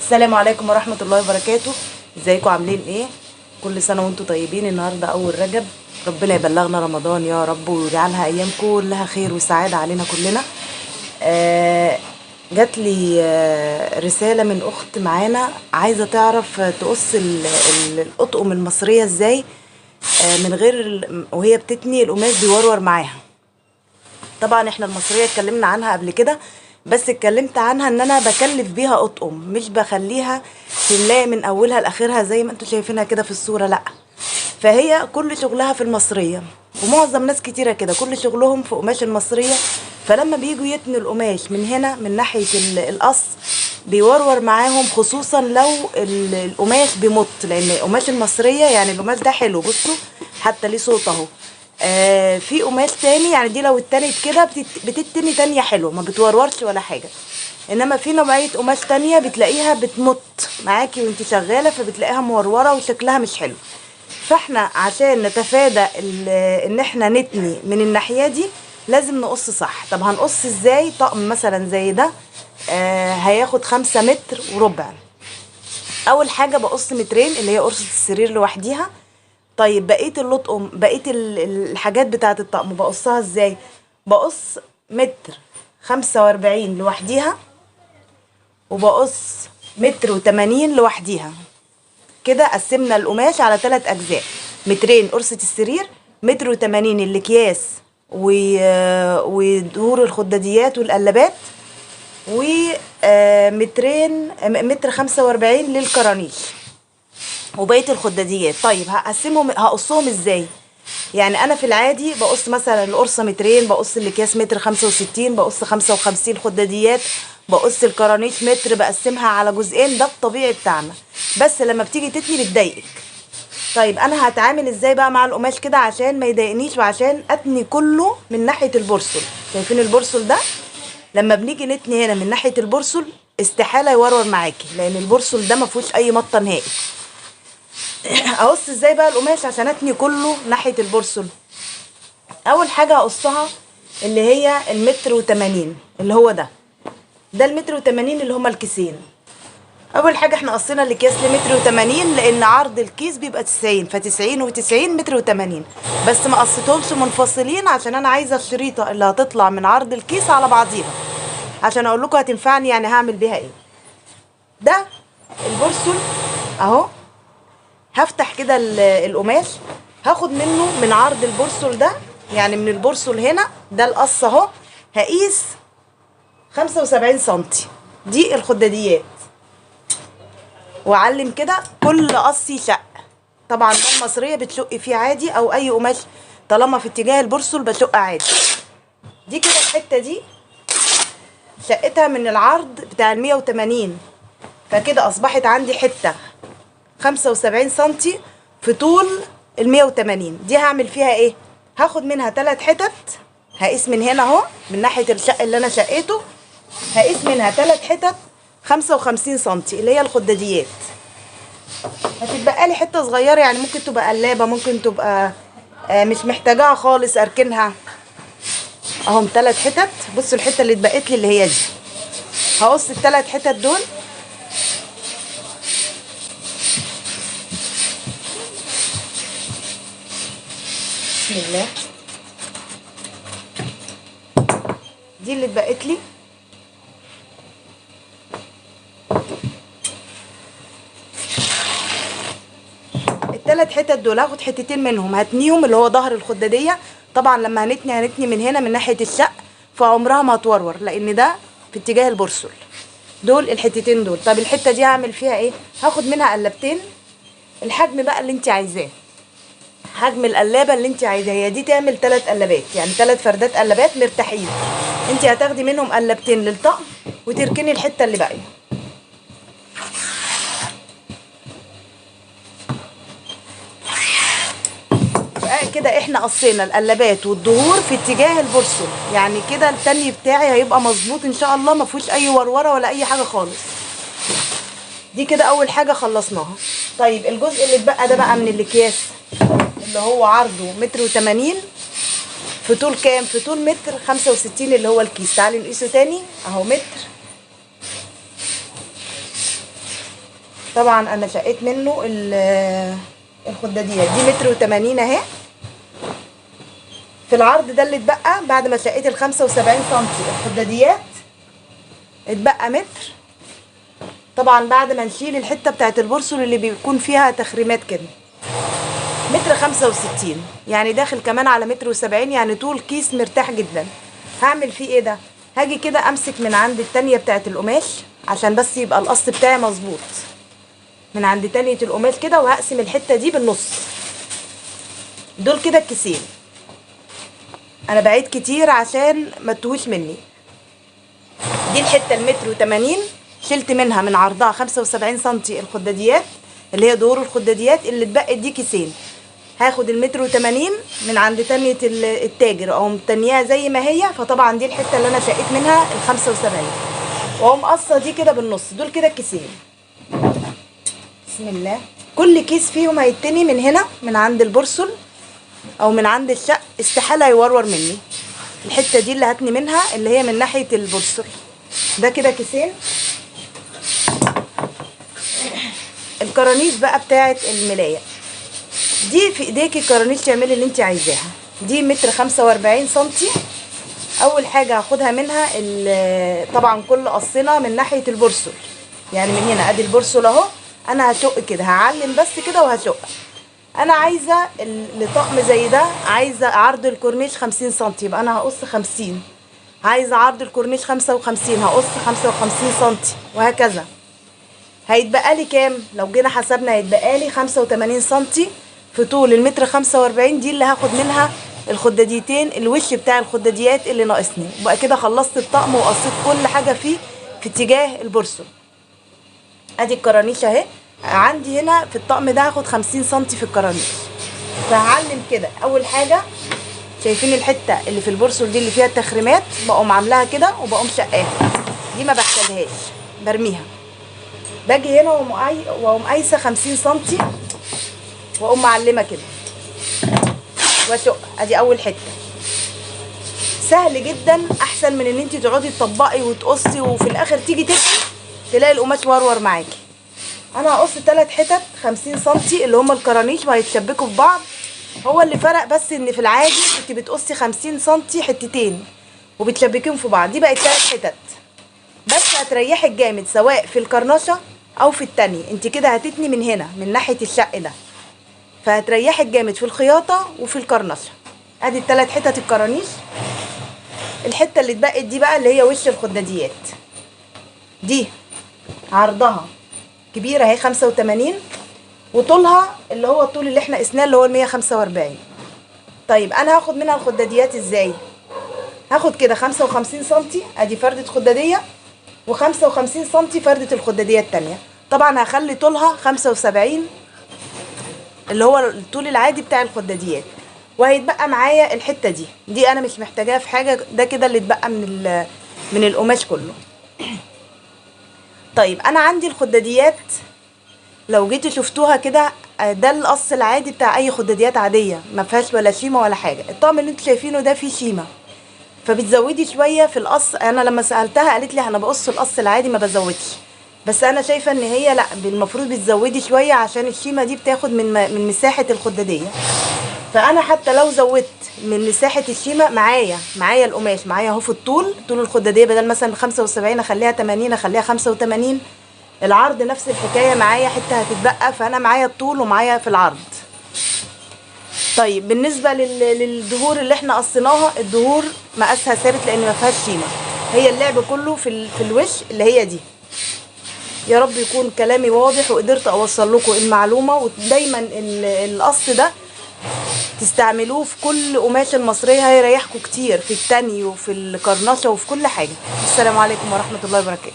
السلام عليكم ورحمة الله وبركاته. ازيكم عاملين ايه؟ كل سنة وانتم طيبين. النهاردة اول رجب، ربنا يبلغنا رمضان يا رب ويجعلها ايام كلها خير وسعادة علينا كلنا. جات لي رسالة من اخت معانا عايزة تعرف تقص الأطقم المصرية ازاي من غير وهي بتتني القماش بيورور معاها. طبعا احنا المصرية اتكلمنا عنها قبل كده، بس اتكلمت عنها ان انا بكلف بيها اطقم، مش بخليها تنلاقي من اولها لاخرها زي ما انتوا شايفينها كده في الصورة، لا. فهي كل شغلها في المصرية، ومعظم ناس كتيرة كده كل شغلهم في قماش المصرية. فلما بيجوا يتنوا القماش من هنا من ناحية القص بيورور معاهم، خصوصا لو القماش بيمط، لان قماش المصرية يعني القماش ده حلو، بصوا حتى ليه صوت اهو. في قماش تاني يعني دي لو اتنت كده بتتني تانية حلوه، ما بتورورش ولا حاجه. انما في نوعيه قماش تانية بتلاقيها بتمط معاكي وانت شغاله، فبتلاقيها موروره وشكلها مش حلو. فاحنا عشان نتفادى ان احنا نتني من الناحيه دي لازم نقص صح. طب هنقص ازاي؟ طقم مثلا زي ده هياخد 5 متر وربع. اول حاجه بقص مترين اللي هي قرصه السرير لوحديها. طيب بقيه اللطقم، بقيه الحاجات بتاعه الطقم بقصها ازاي؟ بقص متر 45 لوحديها، وبقص متر و80 لوحديها. كده قسمنا القماش على 3 اجزاء: مترين قرصه السرير، متر و80 الاكياس ودهور الخداديات والقلابات، ومترين متر 45 للكرانيش وبقيه الخداديات. طيب هقسمهم، هقصهم ازاي؟ يعني انا في العادي بقص مثلا القرصه مترين، بقص الاكياس متر 65، بقص 55 خداديات، بقص الكرانيش متر، بقسمها على جزئين. ده الطبيعي بتاعنا، بس لما بتيجي تتني بتضايقك. طيب انا هتعامل ازاي بقى مع القماش كده عشان ما يضايقنيش وعشان اتني كله من ناحيه البرسل؟ شايفين البرسل ده؟ لما بنيجي نتني هنا من ناحيه البرسل استحاله يورور معاكي، لان البرسل ده ما فيهوش اي مطه نهائي. اقص ازاي بقى القماش عشان اتني كله ناحيه البرسل؟ اول حاجه هقصها اللي هي المتر و80 اللي هو ده المتر و80 اللي هما الكيسين. اول حاجه احنا قصينا الاكياس لمتر و80 لان عرض الكيس بيبقى 90، ف90 و90 متر و80، بس ما قصيتهمش منفصلين عشان انا عايزه الشريطه اللي هتطلع من عرض الكيس على بعضيها عشان اقول لكم هتنفعني يعني هعمل بيها ايه. ده البرسل اهو. هفتح كده القماش، هاخد منه من عرض البرسل ده، يعني من البرسل هنا ده القص اهو، هقيس 75 سنتي. دي الخداديات، واعلم كده كل قص يشق. طبعا ده المصريه بتشق فيه عادي، او اي قماش طالما في اتجاه البرسل بشق عادي. دي كده الحته دي شقتها من العرض بتاع ال 180، فكده اصبحت عندي حته 75 سنتي في طول ال 180. دي هعمل فيها ايه؟ هاخد منها 3 حتت، هقيس من هنا اهو من ناحيه الشق اللي انا شقيته، هقيس منها 3 حتت 55 سنتي اللي هي الخداديات. هتتبقى لي حته صغيره، يعني ممكن تبقى قلابه، ممكن تبقى مش محتاجاها خالص اركنها. اهم 3 حتت. بصوا الحته اللي اتبقت لي اللي هي دي، هقص ال3 حتت دول. بسم الله. دي اللي اتبقت لي. ال3 حتت دول هاخد حتتين منهم هتنيهم اللي هو ظهر الخداديه. طبعا لما هنتني من هنا من ناحيه الشق، فعمرها ما هتورور لان ده في اتجاه البرسل. دول الحتتين دول. طب الحته دي هعمل فيها ايه؟ هاخد منها قلبتين، الحجم بقى اللي انت عايزاه، حجم القلابه اللي انت عايزاه. هي دي تعمل 3 قلبات، يعني 3 فردات قلبات مرتاحين. انت هتاخدي منهم قلبتين للطقم وتركني الحته اللي باقيه. كده احنا قصينا القلبات والدهور في اتجاه البرسل، يعني كده التاني بتاعي هيبقى مظبوط ان شاء الله، ما فيهوش اي وروره ولا اي حاجه خالص. دي كده اول حاجه خلصناها. طيب الجزء اللي اتبقى ده بقى من الاكياس اللي هو عرضه متر و80 في طول كام؟ في طول متر 65 اللي هو الكيس. تعالي نقيسه تاني اهو، متر طبعا انا شقيت منه الخداديات دي متر و80 اهي. في العرض ده اللي اتبقى بعد ما شقيت ال 75 سنتي الخداديات اتبقى متر. طبعا بعد ما نشيل الحته بتاعت البورسل اللي بيكون فيها تخريمات كده، متر 65 يعني داخل كمان على متر و70، يعني طول كيس مرتاح جدا. هعمل فيه ايه ده؟ هاجي كده امسك من عند التانية بتاعت القماش عشان بس يبقى القص بتاعي مظبوط، من عند تانية القماش كده، وهقسم الحته دي بالنص. دول كده الكيسين، انا بعيد كتير عشان ما تتوهش مني. دي الحته المتر و80 شلت منها من عرضها 75 سنتي الخداديات اللي هي دور الخداديات. اللي اتبقت دي كيسين، هاخد المتر و80 من عند تانية التاجر او متنياها زي ما هي. فطبعا دي الحته اللي انا شقيت منها ال 75، واقوم قصه دي كده بالنص. دول كده الكيسين. بسم الله. كل كيس فيهم هيتني من هنا من عند البرسل او من عند الشق، استحاله يورور مني. الحته دي اللي هتني منها اللي هي من ناحيه البرسل. ده كده كيسين. الكرانيش بقى بتاعت الملايه دي في ايديكي، الكرانيش تعملي اللي انت عايزاها. دي متر 45 سنتي. اول حاجه هاخدها منها طبعا كل قصنا من ناحيه البرسل، يعني من هنا ادي البرسل اهو. انا هشق كده، هعلم بس كده وهشق. انا عايزه لطقم زي ده عايزه عرض الكورنيش 50 سنتي، يبقى انا هقص 50. عايزه عرض الكورنيش 55، هقص 55 سنتي، وهكذا. هيتبقى لي كام؟ لو جينا حسبنا هيتبقى لي 85 سنتي في طول المتر 45. دي اللي هاخد منها الخداديتين، الوش بتاع الخداديات اللي ناقصني. وبقى كده خلصت الطقم وقصيت كل حاجه فيه في اتجاه البرسل. ادي الكرانيش اهي. عندي هنا في الطقم ده هاخد 50 سنتي في الكرانيش. فهعلم كده. اول حاجه شايفين الحته اللي في البرسل دي اللي فيها التخريمات، بقوم عاملاها كده وبقوم شقاها. دي ما بحتاجهاش، برميها. باجي هنا واقوم قايسه 50 سنتي واقوم معلمه كده واشق. ادي اول حته. سهل جدا، احسن من ان انت تقعدي تطبقي وتقصي وفي الاخر تيجي تلاقي القماش ورور معاكي. انا هقص 3 حتت 50 سنتي اللي هما الكرانيش وهيتشبكوا في بعض. هو اللي فرق بس ان في العادي كنت بتقصي 50 سنتي حتتين وبتشبكيهم في بعض. دي بقت 3 حتت بس، هتريحك جامد سواء في الكرنشه او في التانية. انت كده هتتني من هنا من ناحيه الشق ده، فهتريحك جامد في الخياطه وفي الكرنشه. ادي ال3 حتت الكرانيش. الحته اللي اتبقت دي بقى اللي هي وش الخداديات. دي عرضها كبيره اهي 85، وطولها اللي هو الطول اللي احنا قسناه اللي هو 145. طيب انا هاخد منها الخداديات ازاي؟ هاخد كده 55 سنتي ادي فردة خداديه، و55 سنتي فردة الخداديه التانية. طبعا هخلي طولها 75 اللي هو الطول العادي بتاع الخداديات. وهيتبقى معايا الحته دي انا مش محتاجاها في حاجه. ده كده اللي اتبقى من القماش كله. طيب انا عندي الخداديات لو جيتوا شفتوها كده، ده القص العادي بتاع اي خداديات عاديه، ما فيهاش ولا شيمه ولا حاجه. الطقم اللي انتوا شايفينه ده فيه شيمه، فبتزودي شويه في القص. انا لما سالتها قالت لي انا بقص القص العادي ما بزودش، بس انا شايفه ان هي لا، المفروض بتزودي شويه عشان الشيمه دي بتاخد من مساحه الخداديه. فانا حتى لو زودت من مساحه الشيمه معايا القماش معايا اهو في طول الخداديه، بدل مثلا 75 اخليها 80 اخليها 85. العرض نفس الحكايه، معايا حته هتتبقى، فانا معايا الطول ومعايا في العرض. طيب بالنسبه للدهور اللي احنا قصيناها، الدهور مقاسها ثابت لان ما فيهاش شيمه. هي اللعب كله في الوش اللي هي دي. يا رب يكون كلامي واضح وقدرت اوصل لكم المعلومه. ودايما القص ده تستعملوه في كل قماش المصريه، هيريحكم كتير في التاني وفي الكرنشه وفي كل حاجه. السلام عليكم ورحمه الله وبركاته.